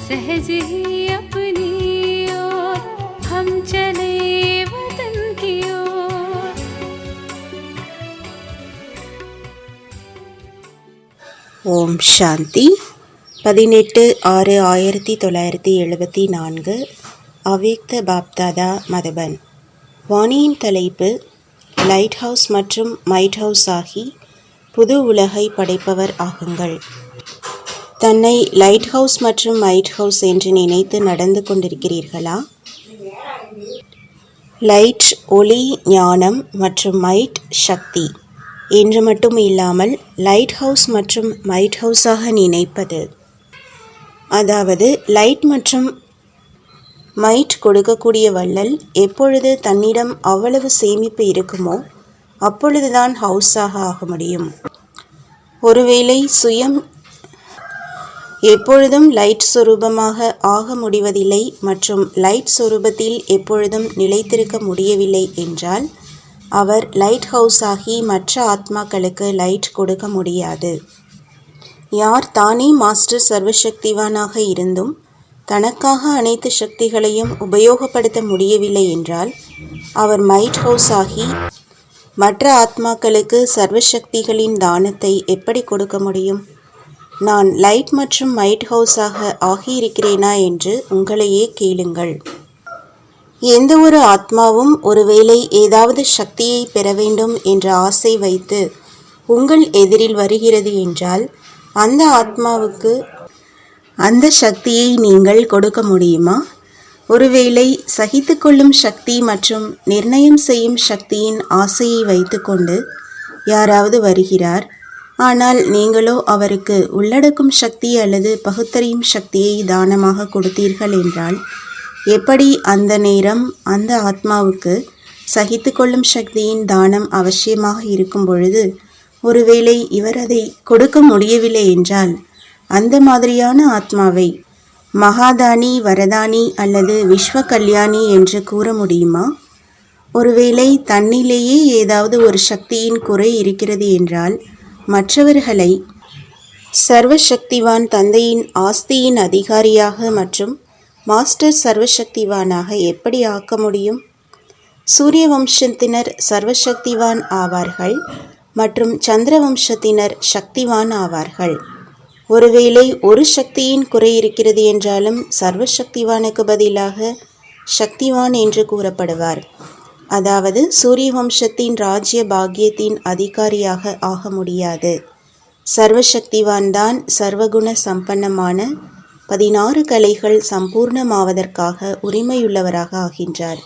सहज ही अपनी ओर हम चले वतन की ओर। ஓம் சாந்தி. 18/6/1974 அவ்யக்த பாப்தாதா மதபன். வாணியின் தலைப்பு லைட் ஹவுஸ் மற்றும் மைட் ஹவுஸ் ஆகி புது உலகை படைப்பவர் ஆகுங்கள். தன்னை லைட் ஹவுஸ் மற்றும் மைட் ஹவுஸ் என்று நினைத்து நடந்து கொண்டிருக்கிறீர்களா? லைட் ஒளி ஞானம் மற்றும் மைட் சக்தி என்று மட்டும் இல்லாமல் லைட் ஹவுஸ் மற்றும் மைட் ஹவுஸாக நினைப்பது, அதாவது லைட் மற்றும் மைட் கொடுக்கக்கூடிய வள்ளல் எப்பொழுது தன்னிடம் அவ்வளவு சேமிப்பு இருக்குமோ அப்பொழுதுதான் ஹவுஸாக ஆக முடியும். ஒருவேளை சுயம் எப்பொழுதும் லைட் சொரூபமாக ஆக முடிவதில்லை மற்றும் லைட் சொரூபத்தில் எப்பொழுதும் நிலைத்திருக்க முடியவில்லை என்றால் அவர் லைட் ஹவுஸ் ஆகி மற்ற ஆத்மாக்களுக்கு லைட் கொடுக்க முடியாது. யார் தானே மாஸ்டர் சர்வசக்திவானாக இருந்தும் தனக்காக அனைத்து சக்திகளையும் உபயோகப்படுத்த முடியவில்லை என்றால் அவர் மைட் ஹவுஸ் ஆகி மற்ற ஆத்மாக்களுக்கு சர்வசக்திகளின் தானத்தை எப்படி கொடுக்க முடியும்? நான் லைட் மற்றும் மைட் ஹவுஸாக ஆகியிருக்கிறேனா என்று உங்களையே கேளுங்கள். எந்த ஒரு ஆத்மாவும் ஒருவேளை ஏதாவது சக்தியை பெற வேண்டும் என்ற ஆசை வைத்து உங்கள் எதிரில் வருகிறது என்றால் அந்த ஆத்மாவுக்கு அந்த சக்தியை நீங்கள் கொடுக்க முடியுமா? ஒருவேளை சகித்து கொள்ளும் சக்தி மற்றும் நிர்ணயம் செய்யும் சக்தியின் ஆசையை வைத்துக்கொண்டு யாராவது வருகிறார், ஆனால் நீங்களோ அவருக்கு உள்ளடக்கும் சக்தி அல்லது பகுத்தறியும் சக்தியை தானமாக கொடுத்தீர்கள் என்றால் எப்படி அந்த நேரம் அந்த ஆத்மாவுக்கு சகித்து கொள்ளும் சக்தியின் தானம் அவசியமாக இருக்கும் பொழுது ஒருவேளை இவர் அதை கொடுக்க முடியவில்லை என்றால் அந்த மாதிரியான ஆத்மாவை மகாதானி, வரதானி அல்லது விஸ்வ கல்யாணி என்று கூற முடியுமா? ஒருவேளை தன்னிலேயே ஏதாவது ஒரு சக்தியின் குறை இருக்கிறது என்றால் மற்றவர்களை சர்வசக்திவான் தந்தையின் ஆஸ்தியின் அதிகாரியாக மற்றும் மாஸ்டர் சர்வசக்திவானாக எப்படி ஆக்க முடியும்? சூரிய வம்சத்தினர் சர்வசக்திவான் ஆவார்கள் மற்றும் சந்திர வம்சத்தினர் சக்திவான் ஆவார்கள். ஒருவேளை ஒரு சக்தியின் குறை இருக்கிறது என்றாலும் சர்வசக்திவானுக்கு பதிலாக சக்திவான் என்று கூறப்படுவார். அதாவது சூரிய வம்சத்தின் ராஜ்ய பாக்கியத்தின் அதிகாரியாக ஆக முடியாது. சர்வசக்திவான் தான் சர்வகுண சம்பன்னமான 16 கலைகள் சம்பூர்ணமாவதற்காக உரிமையுள்ளவராக ஆகின்றார்.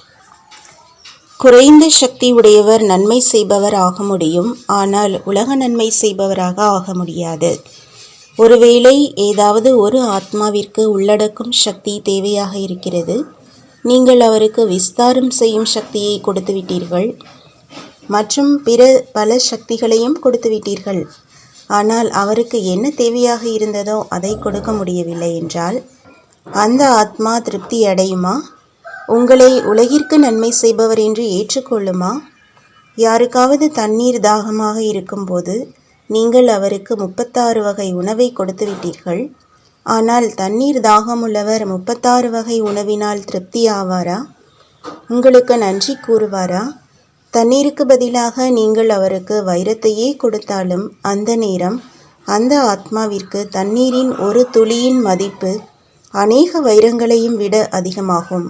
குறைந்த சக்தி உடையவர் நன்மை செய்பவர் ஆக முடியும், ஆனால் உலக நன்மை செய்பவராக ஆக முடியாது. ஒருவேளை ஏதாவது ஒரு ஆத்மாவிற்கு உள்ளடக்கும் சக்தி தேவையாக இருக்கிறது, நீங்கள் அவருக்கு விஸ்தாரம் செய்யும் சக்தியை கொடுத்து விட்டீர்கள் மற்றும் பிற பல சக்திகளையும் கொடுத்து விட்டீர்கள். ஆனால் அவருக்கு என்ன தேவையாக இருந்ததோ அதை கொடுக்க முடியவில்லை என்றால் அந்த ஆத்மா திருப்தி அடையுமா? உங்களை உலகிற்கு நன்மை செய்பவர் என்று ஏற்றுக்கொள்ளுமா? யாருக்காவது தண்ணீர் தாகமாக இருக்கும்போது நீங்கள் அவருக்கு 36 வகை உணவை கொடுத்து விட்டீர்கள். ஆனால் தண்ணீர் தாகமுள்ளவர் 36 வகை உணவினால் திருப்தி ஆவாரா? உங்களுக்கு நன்றி கூறுவாரா? தண்ணீருக்கு பதிலாக நீங்கள் அவருக்கு வைரத்தையே கொடுத்தாலும் அந்த நேரம் அந்த ஆத்மாவிற்கு தண்ணீரின் ஒரு துளியின் மதிப்பு அநேக வைரங்களையும் விட அதிகமாகும்.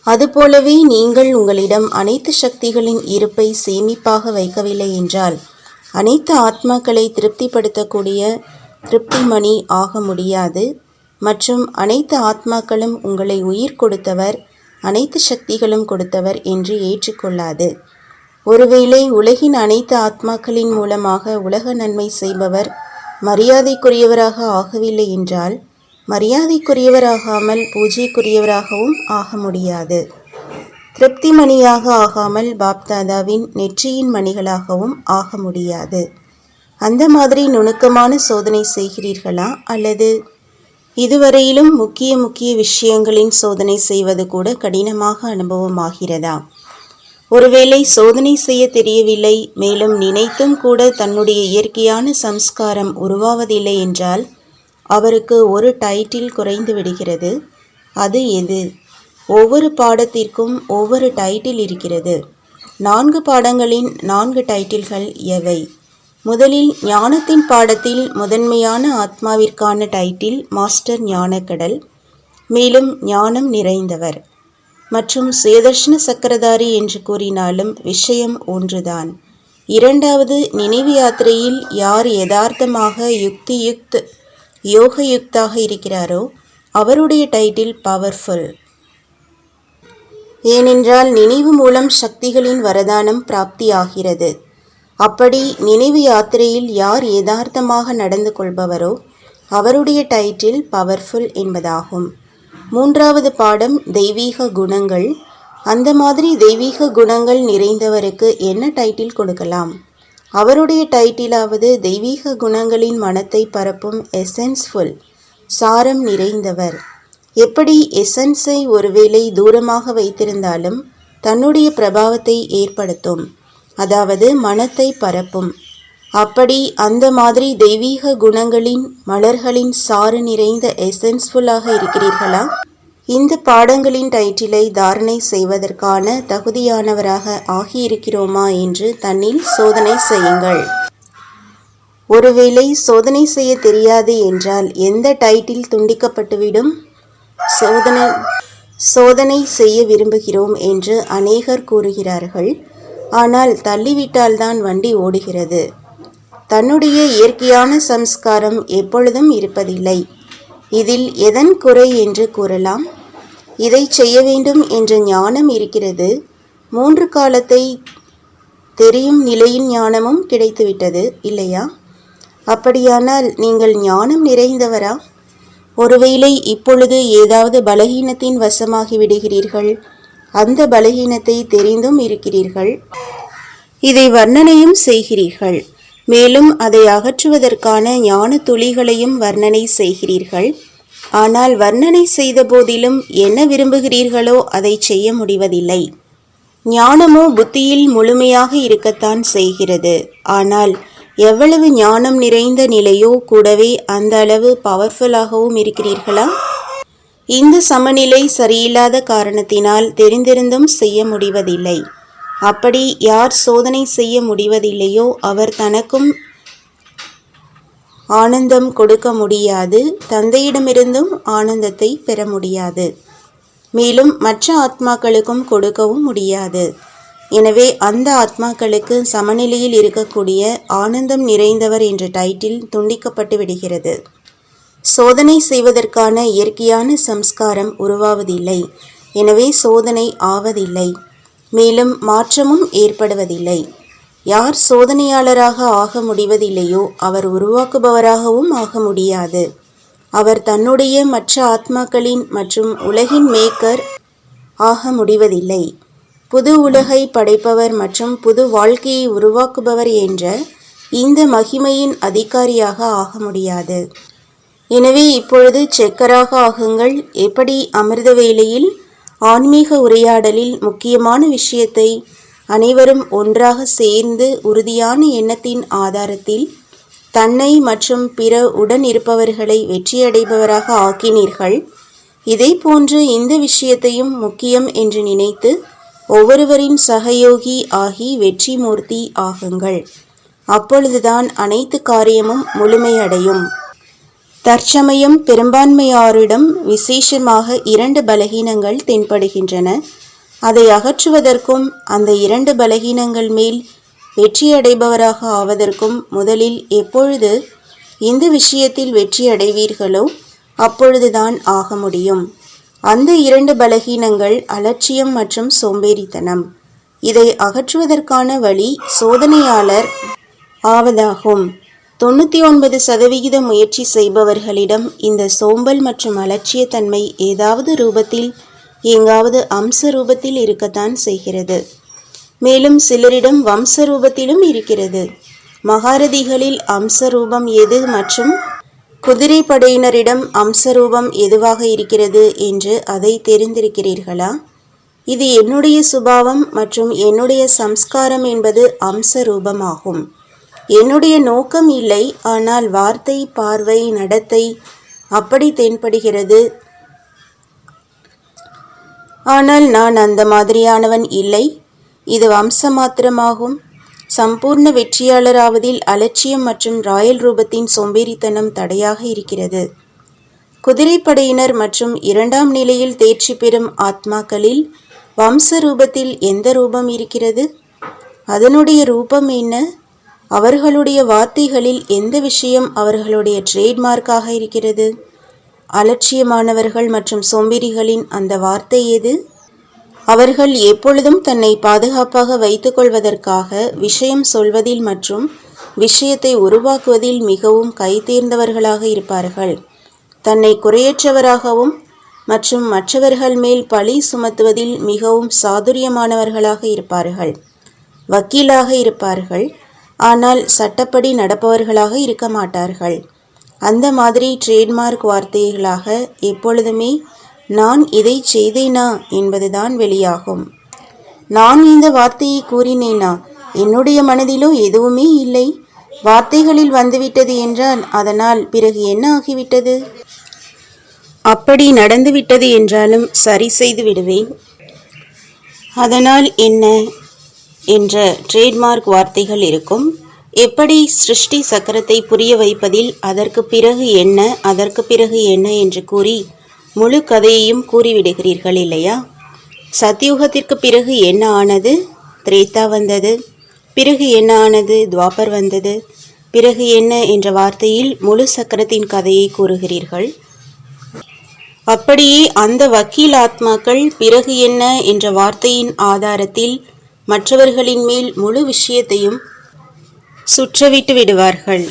அதுபோலவே நீங்கள் உங்களிடம் அனைத்து சக்திகளின் இருப்பை சேமிப்பாக வைக்கவில்லை என்றால் அனைத்து ஆத்மாக்களை திருப்திப்படுத்தக்கூடிய திருப்திமணி ஆக முடியாது. மற்றும் அனைத்து ஆத்மாக்களும் உங்களை உயிர் கொடுத்தவர் அனைத்து சக்திகளும் கொடுத்தவர் என்று ஏற்றுக்கொள்ளாது. ஒருவேளை உலகின் அனைத்து ஆத்மாக்களின் மூலமாக உலக நன்மை செய்பவர் மரியாதைக்குரியவராக ஆகவில்லை என்றால் மரியாதைக்குரியவராகாமல் பூஜைக்குரியவராகவும் ஆக முடியாது. திருப்தி மணியாக ஆகாமல் பாப்தாதாவின் நெற்றியின் மணிகளாகவும் ஆக முடியாது. அந்த மாதிரி நுணுக்கமான சோதனை செய்கிறீர்களா, அல்லது இதுவரையிலும் முக்கிய விஷயங்களின் சோதனை செய்வது கூட கடினமாக அனுபவமாகிறதா? ஒருவேளை சோதனை செய்ய தெரியவில்லை, மேலும் நினைத்தும் கூட தன்னுடைய இயற்கையான சம்ஸ்காரம் உருவாவதில்லை என்றால் அவருக்கு ஒரு டைட்டில் குறைந்து விடுகிறது. அது எது? ஒவ்வொரு பாடத்திற்கும் ஒவ்வொரு டைட்டில் இருக்கிறது. 4 பாடங்களின் 4 டைட்டில்கள் எவை? முதலில் ஞானத்தின் பாடத்தில் முதன்மையான ஆத்மாவிற்கான டைட்டில் மாஸ்டர் ஞானக்கடல், மேலும் ஞானம் நிறைந்தவர் மற்றும் சுயதர்ஷன சக்கரதாரி என்று கூறினாலும் விஷயம் ஒன்றுதான். இரண்டாவது, நினைவு யாத்திரையில் யார் யதார்த்தமாக யோகயுக்தாக இருக்கிறாரோ அவருடைய டைட்டில் பவர்ஃபுல். ஏனென்றால் நினைவு மூலம் சக்திகளின் வரதானம் பிராப்தி ஆகிறது. அப்படி நினைவு யாத்திரையில் யார் யதார்த்தமாக நடந்து கொள்பவரோ அவருடைய டைட்டில் பவர்ஃபுல் என்பதாகும். மூன்றாவது பாடம் தெய்வீக குணங்கள். அந்த மாதிரி தெய்வீக குணங்கள் நிறைந்தவருக்கு என்ன டைட்டில் கொடுக்கலாம்? அவருடைய டைட்டிலாவது தெய்வீக குணங்களின் மனத்தை பரப்பும் எசன்ஸ்ஃபுல், சாரம் நிறைந்தவர். எப்படி எசன்ஸை ஒருவேளை தூரமாக வைத்திருந்தாலும் தன்னுடைய பிரபாவத்தை ஏற்படுத்தும், அதாவது மனத்தை பரப்பும். அப்படி அந்த மாதிரி தெய்வீக குணங்களின் மலர்களின் சாறு நிறைந்த எசன்ஸ்ஃபுல்லாக இருக்கிறீர்களா? இந்த பாடங்களின் டைட்டிலை தாரணை செய்வதற்கான தகுதியானவராக ஆகியிருக்கிறோமா என்று தன்னில் சோதனை செய்யுங்கள். ஒருவேளை சோதனை செய்ய தெரியாது என்றால் எந்த டைட்டில் துண்டிக்கப்பட்டுவிடும்? சோதனை செய்ய விரும்புகிறோம் என்று அநேகர் கூறுகிறார்கள். ஆனால் தள்ளிவிட்டால்தான் வண்டி ஓடுகிறது. தன்னுடைய இயற்கையான சம்ஸ்காரம் எப்பொழுதும் இருப்பதில்லை. இதில் எதன் குறை என்று கூறலாம்? இதை செய்ய வேண்டும் என்ற ஞானம் இருக்கிறது. 3 காலத்தை தெரியும் நிலையின் ஞானமும் கிடைத்துவிட்டது இல்லையா? அப்படியானால் நீங்கள் ஞானம் நிறைந்தவரா? ஒருவேளை இப்பொழுது ஏதாவது பலகீனத்தின் வசமாகி விடுகிறீர்கள். அந்த பலகீனத்தை தெரிந்தும் இருக்கிறீர்கள். இதை வர்ணனையும் செய்கிறீர்கள். மேலும் அதை அகற்றுவதற்கான ஞான துளிகளையும் வர்ணனை செய்கிறீர்கள். ஆனால் வர்ணனை செய்த போதிலும் என்ன விரும்புகிறீர்களோ அதை செய்ய முடிவதில்லை. ஞானமோ புத்தியில் முழுமையாக இருக்கத்தான் செய்கிறது. ஆனால் எவ்வளவு ஞானம் நிறைந்த நிலையோ கூடவே அந்த அளவு பவர்ஃபுல்லாகவும் இருக்கிறீர்களா? இந்த சமநிலை சரியில்லாத காரணத்தினால் தெரிந்திருந்தும் செய்ய முடிவதில்லை. அப்படி யார் சோதனை செய்ய முடிவதில்லையோ அவர் தனக்கும் ஆனந்தம் கொடுக்க முடியாது, தந்தையிடமிருந்தும் ஆனந்தத்தை பெற முடியாது, மேலும் மற்ற ஆத்மாக்களுக்கும் கொடுக்கவும் முடியாது. எனவே அந்த ஆத்மாக்களுக்கு சமநிலையில் இருக்கக்கூடிய ஆனந்தம் நிறைந்தவர் என்ற டைட்டில் துண்டிக்கப்பட்டு விடுகிறது. சோதனை செய்வதற்கான இயற்கையான சம்ஸ்காரம் உருவாவதில்லை. எனவே சோதனை ஆவதில்லை, மேலும் மாற்றமும் ஏற்படுவதில்லை. யார் சோதனையாளராக ஆக முடிவதில்லையோ அவர் உருவாக்குபவராகவும் ஆக முடியாது. அவர் தன்னுடைய மற்ற ஆத்மாக்களின் மற்றும் உலகின் மேக்கர் ஆக முடிவதில்லை. புது உலகை படைப்பவர் மற்றும் புது வாழ்க்கையை உருவாக்குபவர் என்ற இந்த மகிமையின் அதிகாரியாக ஆக முடியாது. எனவே இப்பொழுது செக்கராக ஆகுங்கள். எப்படி அமிர்த வேளையில் ஆன்மீக உரையாடலில் முக்கியமான விஷயத்தை அனைவரும் ஒன்றாக சேர்ந்து உறுதியான எண்ணத்தின் ஆதாரத்தில் தன்னை மற்றும் பிற உடன் இருப்பவர்களை வெற்றியடைபவராக ஆக்கினீர்கள். இதே போன்று இந்த விஷயத்தையும் முக்கியம் என்று நினைத்து ஒவ்வொருவரின் சகயோகி ஆகி வெற்றி மூர்த்தி ஆகுங்கள். அப்பொழுதுதான் அனைத்து காரியமும் முழுமையடையும். தற்சமயம் பெரும்பான்மையாரிடம் விசேஷமாக 2 பலகீனங்கள் தென்படுகின்றன. அதை அகற்றுவதற்கும் அந்த 2 பலகீனங்கள் மேல் வெற்றியடைபவராக ஆவதற்கும் முதலில் எப்பொழுது இந்த விஷயத்தில் வெற்றி அடைவீர்களோ அப்பொழுதுதான் ஆக முடியும். அந்த 2 பலகீனங்கள் அலட்சியம் மற்றும் சோம்பேறித்தனம். இதை அகற்றுவதற்கான வழி சோதனையாளர் ஆவதாகும். 99% முயற்சி செய்பவர்களிடம் இந்த சோம்பல் மற்றும் அலட்சியத்தன்மை ஏதாவது ரூபத்தில், எங்காவது அம்ச ரூபத்தில் இருக்கத்தான் செய்கிறது. மேலும் சிலரிடம் வம்ச ரூபத்திலும் இருக்கிறது. மகாரதிகளில் அம்ச ரூபம் எது மற்றும் குதிரைப்படையினரிடம் அம்ச ரூபம் எதுவாக இருக்கிறது என்று அதை தெரிந்திருக்கிறீர்களா? இது என்னுடைய சுபாவம் மற்றும் என்னுடைய சம்ஸ்காரம் என்பது அம்ச ரூபமாகும். என்னுடைய நோக்கம் இல்லை, ஆனால் வார்த்தை, பார்வை, நடத்தை அப்படி தென்படுகிறது. ஆனால் நான் அந்த மாதிரியானவன் இல்லை. இது வம்ச மாத்திரமாகும். சம்பூர்ண வெற்றியாளராவதில் அலட்சியம் மற்றும் ராயல் ரூபத்தின் சோம்பேறித்தனம் தடையாக இருக்கிறது. குதிரைப்படையினர் மற்றும் 2ஆம் நிலையில் தேர்ச்சி பெறும் ஆத்மாக்களில் வம்ச ரூபத்தில் எந்த ரூபம் இருக்கிறது? அதனுடைய ரூபம் என்ன? அவர்களுடைய வார்த்தைகளில் எந்த விஷயம் அவர்களுடைய ட்ரேட்மார்க்காக இருக்கிறது? அலட்சியமானவர்கள் மற்றும் சோம்பேறிகளின் அந்த வார்த்தை எது? அவர்கள் எப்பொழுதும் தன்னை பாதுகாப்பாக வைத்துக் கொள்வதற்காக விஷயம் சொல்வதில் மற்றும் விஷயத்தை உருவாக்குவதில் மிகவும் கைதேர்ந்தவர்களாக இருப்பார்கள். தன்னை குறையற்றவராகவும் மற்றும் மற்றவர்கள் மேல் பழி சுமத்துவதில் மிகவும் சாதுரியமானவர்களாக இருப்பார்கள். வக்கீலாக இருப்பார்கள், ஆனால் சட்டப்படி நடப்பவர்களாக இருக்க மாட்டார்கள். அந்த மாதிரி ட்ரேட்மார்க் வார்த்தைகளாக எப்பொழுதுமே நான் இதை செய்தேனா என்பதுதான் வெளியாகும். நான் இந்த வார்த்தையை கூறினேனா? என்னுடைய மனதிலோ எதுவுமே இல்லை. வார்த்தைகளில் வந்துவிட்டது என்றால் அதனால் பிறகு என்ன ஆகிவிட்டது? அப்படி நடந்துவிட்டது என்றாலும் சரி செய்து விடுவேன். அதனால் என்ன என்ற ட்ரேட்மார்க் வார்த்தைகள் இருக்கும். எப்படி சிருஷ்டி சக்கரத்தை புரிய வைப்பதில் அதற்கு பிறகு என்ன, அதற்கு பிறகு என்ன என்று கூறி முழு கதையையும் கூறிவிடுகிறீர்கள் இல்லையா? சத்யுகத்திற்கு பிறகு என்ன ஆனது? திரேதா வந்தது. பிறகு என்ன ஆனது? துவாபர் வந்தது. பிறகு என்ன என்ற வார்த்தையில் முழு சக்கரத்தின் கதையை கூறுகிறீர்கள். அப்படியே அந்த வக்கீல் ஆத்மாக்கள் பிறகு என்ன என்ற வார்த்தையின் ஆதாரத்தில் மற்றவர்களின் மேல் முழு விஷயத்தையும் சுற்றவிட்டு விடுவார்கள்.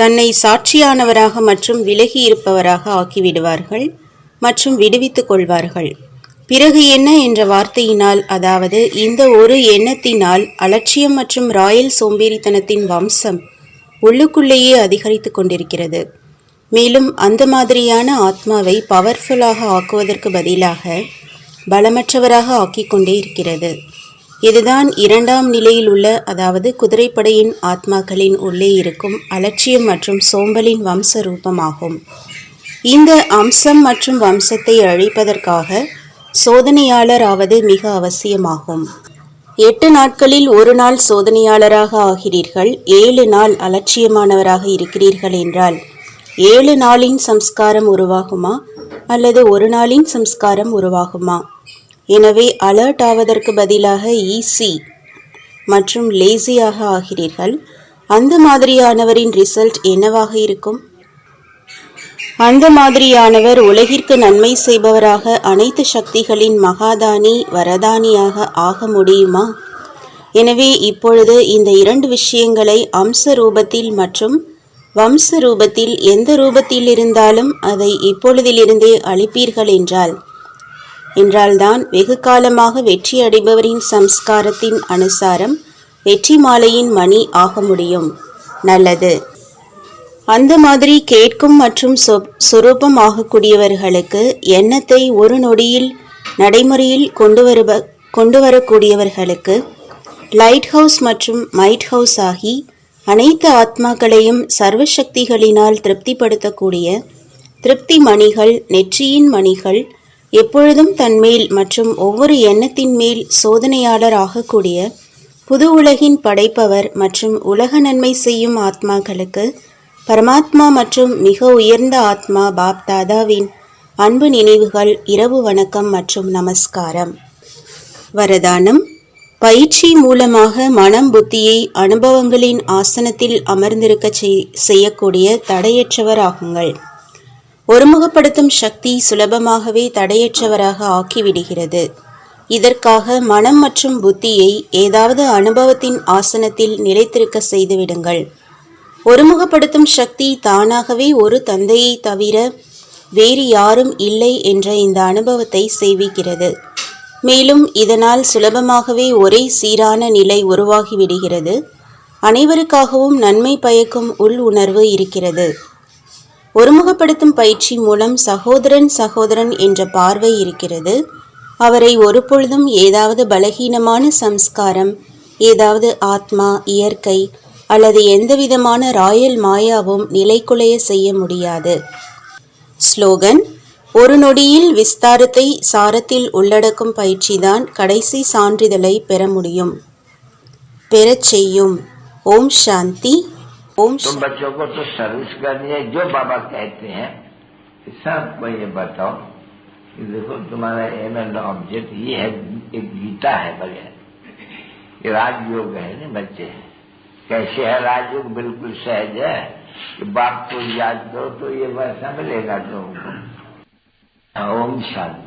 தன்னை சாட்சியானவராக மற்றும் விலகி இருப்பவராக ஆக்கிவிடுவார்கள் மற்றும் விடுவித்துக் கொள்வார்கள். பிறகு என்ன என்ற வார்த்தையினால், அதாவது இந்த ஒரு எண்ணத்தினால் அலட்சியம் மற்றும் ராயல் சோம்பேறித்தனத்தின் வம்சம் உள்ளுக்குள்ளேயே அதிகரித்து கொண்டிருக்கிறது. மேலும் அந்த மாதிரியான ஆத்மாவை பவர்ஃபுல்லாக ஆக்குவதற்கு பதிலாக பலமற்றவராக ஆக்கிக்கொண்டே இருக்கிறது. இதுதான் 2ஆம் நிலையில் உள்ள, அதாவது குதிரைப்படையின் ஆத்மாக்களின் உள்ளே இருக்கும் அலட்சியம் மற்றும் சோம்பலின் வம்ச ரூபமாகும். இந்த அம்சம் மற்றும் வம்சத்தை அழிப்பதற்காக சோதனையாளர் ஆவது மிக அவசியமாகும். 8 நாட்களில் ஒரு நாள் சோதனையாளராக ஆகிறீர்கள். 7 நாள் அலட்சியமானவராக இருக்கிறீர்கள் என்றால் 7 நாளின் சம்ஸ்காரம் உருவாகுமா அல்லது ஒரு நாளின் சம்ஸ்காரம் உருவாகுமா? எனவே அலர்ட் ஆவதற்கு பதிலாக ஈஸி மற்றும் லேசியாக ஆகிறீர்கள். அந்த மாதிரியானவரின் ரிசல்ட் என்னவாக இருக்கும்? அந்த மாதிரியானவர் உலகிற்கு நன்மை செய்பவராக, அனைத்து சக்திகளின் மகாதானி வரதானியாக ஆக முடியுமா? எனவே இப்பொழுது இந்த 2 விஷயங்களை அம்ச ரூபத்தில் மற்றும் வம்ச ரூபத்தில் எந்த ரூபத்தில் இருந்தாலும் அதை இப்பொழுதிலிருந்தே அளிப்பீர்கள் என்றால்தான் வெகு காலமாக வெற்றி அடைபவரின் சம்ஸ்காரத்தின் அனுசாரம் வெற்றி மாலையின் மணி ஆக முடியும். நல்லது. அந்த மாதிரி கேட்கும் மற்றும் சொரூபம் ஆகக்கூடியவர்களுக்கு, எண்ணத்தை ஒரு நொடியில் நடைமுறையில் கொண்டு வரக்கூடியவர்களுக்கு லைட் ஹவுஸ் மற்றும் மைட் ஹவுஸ் ஆகி அனைத்து ஆத்மாக்களையும் சர்வசக்திகளினால் திருப்திப்படுத்தக்கூடிய திருப்தி மணிகள், நெற்றியின் மணிகள், எப்பொழுதும் தன்மேல் மற்றும் ஒவ்வொரு எண்ணத்தின் மேல் சோதனையாளர் ஆகக்கூடிய புது உலகின் படைப்பவர் மற்றும் உலக நன்மை செய்யும் ஆத்மாக்களுக்கு பரமாத்மா மற்றும் மிக உயர்ந்த ஆத்மா பாப் தாதாவின் அன்பு நினைவுகள், இரவு வணக்கம் மற்றும் நமஸ்காரம். வரதானம். பயிற்சி மூலமாக மனம் புத்தியை அனுபவங்களின் ஆசனத்தில் அமர்ந்திருக்க செய்யக்கூடிய தடையற்றவர் ஆகுங்கள். ஒருமுகப்படுத்தும் சக்தி சுலபமாகவே தடையற்றவராக ஆக்கிவிடுகிறது. இதற்காக மனம் மற்றும் புத்தியை ஏதாவது அனுபவத்தின் ஆசனத்தில் நிலைத்திருக்க செய்துவிடுங்கள். ஒருமுகப்படுத்தும் சக்தி தானாகவே ஒரு தந்தையை தவிர வேறு யாரும் இல்லை என்ற இந்த அனுபவத்தை செய்விக்கிறது. மேலும் இதனால் சுலபமாகவே ஒரே சீரான நிலை உருவாகிவிடுகிறது. அனைவருக்காகவும் நன்மை பயக்கும் உள் உணர்வு இருக்கிறது. ஒருமுகப்படுத்தும் பயிற்சி மூலம் சகோதரன் என்ற பார்வை இருக்கிறது. அவரை ஒருபொழுதும் ஏதாவது பலகீனமான சம்ஸ்காரம், ஏதாவது ஆத்மா, இயற்கை அல்லது எந்தவிதமான ராயல் மாயாவும் நிலைக்குலைய செய்ய முடியாது. ஸ்லோகன்: ஒரு நொடியில் விஸ்தாரத்தை சாரத்தில் உள்ளடக்கும் பயிற்சிதான் கடைசி சான்றிதழை பெற முடியும், பெறச் செய்யும். ஓம் சாந்தி. ओम। तुम बच्चों को तो सर्विस करनी है, जो बाबा कहते हैं सबको ये बताओ कि देखो तुम्हारा एम एंड ऑब्जेक्ट ये है, एक गीता है बगैर, ये राजयोग है ना बच्चे। कैसे है राजयोग? बिल्कुल सहज है कि बाप को याद करो तो ये वैसा मिलेगा तुमको। ओम शांति।